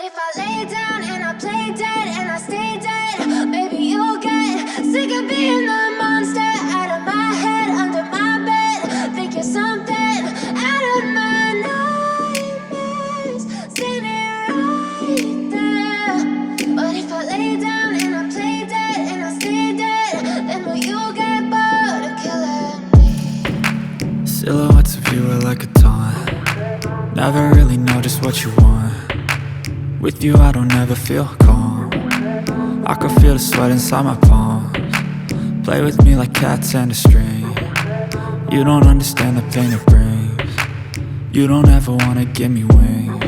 if I lay down and I play dead and I stay dead, maybe you'll get sick of being the monster out of my head, under my bed. Think you're something out of my nightmares, standing right there. But if I lay down and I play dead and I stay dead, then will you get bored of killing me? Silhouettes of you are like a taunt. Never really know just what you want. With you I don't ever feel calm. I can feel the sweat inside my palms. Play with me like cats and a string. You don't understand the pain it brings. You don't ever wanna give me wings.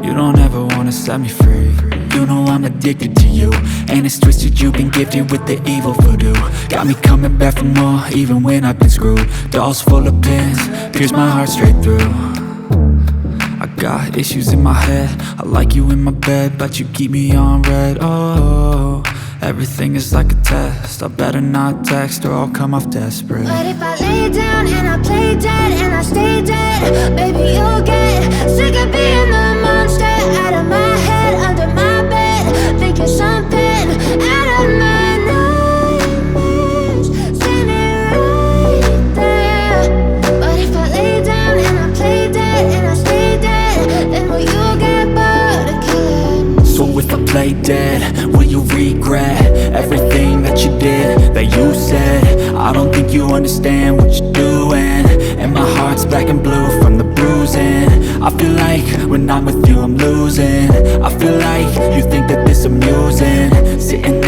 You don't ever wanna set me free. You know I'm addicted to you, and it's twisted, you've been gifted with the evil voodoo. Got me coming back for more, even when I've been screwed. Dolls full of pins, pierce my heart straight through. I got issues in my head, I like you in my bed, but you keep me on red. Oh, everything is like a test, I better not text or I'll come off desperate. But if I lay down and I play dead and I stay dead, baby you'll get sick of being the monster out of my head, under my bed. Think you're something out of my nightmares, standing right there. But if I lay down and I play dead and I stay dead, then will you get bored of killing me? So if I play dead, will you regret everything that you did, that you said? I don't think you understand what you're doing, and my heart's black and blue from the bruising. I feel like when I'm with you I'm losing. I feel like you think that this amusing, sitting